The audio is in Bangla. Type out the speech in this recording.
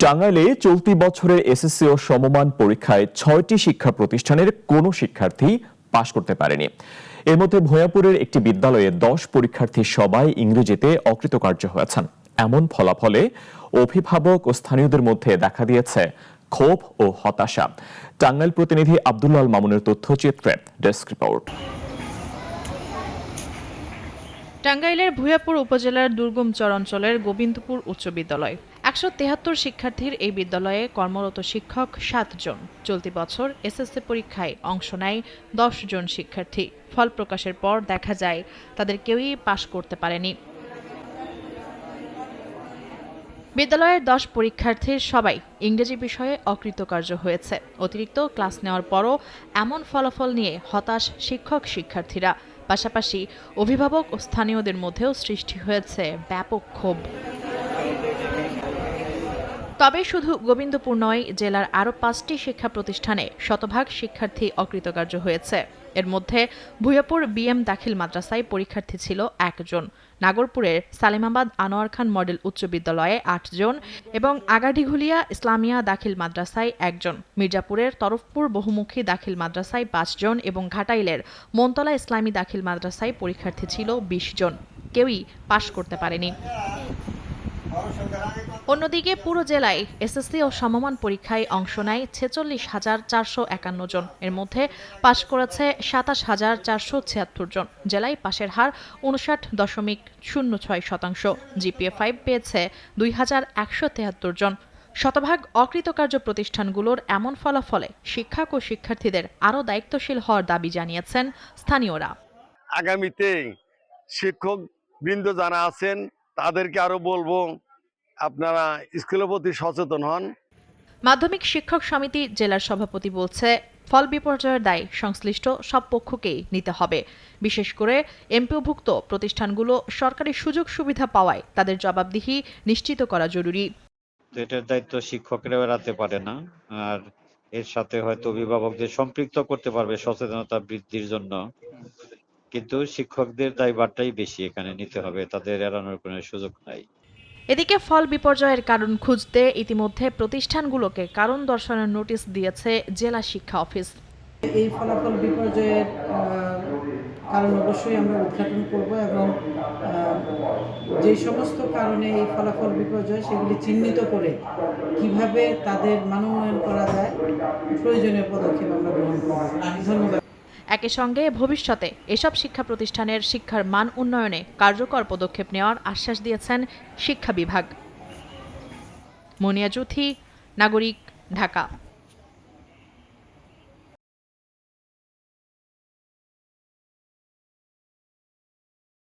টাঙ্গাইলে চলতি বছরের এসএসসি ও সমমান পরীক্ষায় ৬টি শিক্ষা প্রতিষ্ঠানের কোনো শিক্ষার্থী পাশ করতে পারেনি। এর মধ্যে ভূঁইয়াপুরের একটি বিদ্যালয়ে ১০ পরীক্ষার্থী সবাই ইংরেজিতে অকৃতকার্য হয়েছেন। এমন ফলাফলে অভিভাবক ও স্থানীয়দের মধ্যে দেখা দিয়েছে ক্ষোভ ও হতাশা। টাঙ্গাইল প্রতিনিধি আব্দুল্লাহ আল মামুনের তথ্যচিত্রে ডেস্ক রিপোর্ট। টাঙ্গাইলের ভূঁইয়াপুর উপজেলার দুর্গম অঞ্চলের গোবিন্দপুর উচ্চ বিদ্যালয় ১৭৩ শিক্ষার্থীর এই বিদ্যালয়ে কর্মরত শিক্ষক ৭ জন। চলতি বছর এসএসসি পরীক্ষায় অংশ নেয় ১০ জন শিক্ষার্থী। ফল প্রকাশের পর দেখা যায় তাদের কেউই পাশ করতে পারেনি। বিদ্যালয়ের ১০ পরীক্ষার্থীর সবাই ইংরেজি বিষয়ে অকৃতকার্য হয়েছে। অতিরিক্ত ক্লাস নেওয়ার পরও এমন ফলাফল নিয়ে হতাশ শিক্ষক শিক্ষার্থীরা। পাশাপাশি অভিভাবক ও স্থানীয়দের মধ্যেও সৃষ্টি হয়েছে ব্যাপক ক্ষোভ। তবে শুধু গোবিন্দপুর নয়, জেলার আরও ৫টি শিক্ষা প্রতিষ্ঠানে শতভাগ শিক্ষার্থী অকৃতকার্য হয়েছে। এর মধ্যে ভূঁইয়াপুর বিএম দাখিল মাদ্রাসায় পরীক্ষার্থী ছিল ১ জন, নাগরপুরের সালিমাবাদ আনোয়ার খান মডেল উচ্চ বিদ্যালয়ে ৮ জন এবং আগাডিঘুলিয়া ইসলামিয়া দাখিল মাদ্রাসায় ১ জন, মির্জাপুরের তরফপুর বহুমুখী দাখিল মাদ্রাসায় ৫ জন এবং ঘাটাইলের মনতলা ইসলামী দাখিল মাদ্রাসায় পরীক্ষার্থী ছিল ২০ জন। কেউই পাশ করতে পারেনি। অন্যদিকে পুরো জেলায় এসএসসি ও সমমান পরীক্ষায় অংশ নেয় ৪৬,৪৫১ জন। এর মধ্যে পাশ করেছে ২৭,৪৭৬ জন। জেলায় পাশের হার ৫৯.০৬%। জিপিএ 5 পেয়েছে ২,১৭৩ জন। শতভাগ অকৃতকার্য প্রতিষ্ঠানগুলোর এমন ফলাফলে শিক্ষক ও শিক্ষার্থীদের আরও দায়িত্বশীল হওয়ার দাবি জানিয়েছেন স্থানীয়রা। আগামীতে শিক্ষক বৃন্দ যারা আছেন তাদেরকে আরো বলবো, আপনারা স্কুলের প্রতি সচেতন হন। মাধ্যমিক শিক্ষক সমিতি জেলার সভাপতি বলছে, ফল বিপর্যয়ের দায় সংশ্লিষ্ট সব পক্ষকেই নিতে হবে। বিশেষ করে এমপিওভুক্ত প্রতিষ্ঠানগুলো সরকারি সুযোগ সুবিধা পাওয়ায় তাদের জবাবদিহি নিশ্চিত করা জরুরি। এটার দায়িত্ব শিক্ষকেরা এড়াতে পারে না, আর এর সাথে হয়তো অভিভাবকদের সম্পৃক্ত করতে পারবে সচেতনতা বৃদ্ধির জন্য, কিন্তু শিক্ষকদের দায়ভারটাই বেশি এখানে নিতে হবে, তাদের এড়ানোর কোনো সুযোগ নাই। এদিকে ফল বিপর্যয়ের কারণ খুঁজতে ইতিমধ্যে প্রতিষ্ঠানগুলোকে কারণ দর্শানোর নোটিশ দিয়েছে জেলা শিক্ষা অফিস। এই ফলাফল বিপর্যয়ের কারণ অবশ্যই আমরা উদ্ঘাটন করব এবং যে সমস্ত কারণে এই ফলাফল বিপর্যয় সেগুলি চিহ্নিত করে কিভাবে তাদের মানোন্নয়ন করা যায় প্রয়োজনীয় পদক্ষেপ আমরা গ্রহণ করব। ধন্যবাদ। একই সঙ্গে ভবিষ্যতে এসব শিক্ষা প্রতিষ্ঠানের শিক্ষার মান উন্নয়নে কার্যকর পদক্ষেপ নেওয়ার আশ্বাস দিয়েছেন শিক্ষা বিভাগ। মুনিয়া জুথি, নাগরিক, ঢাকা।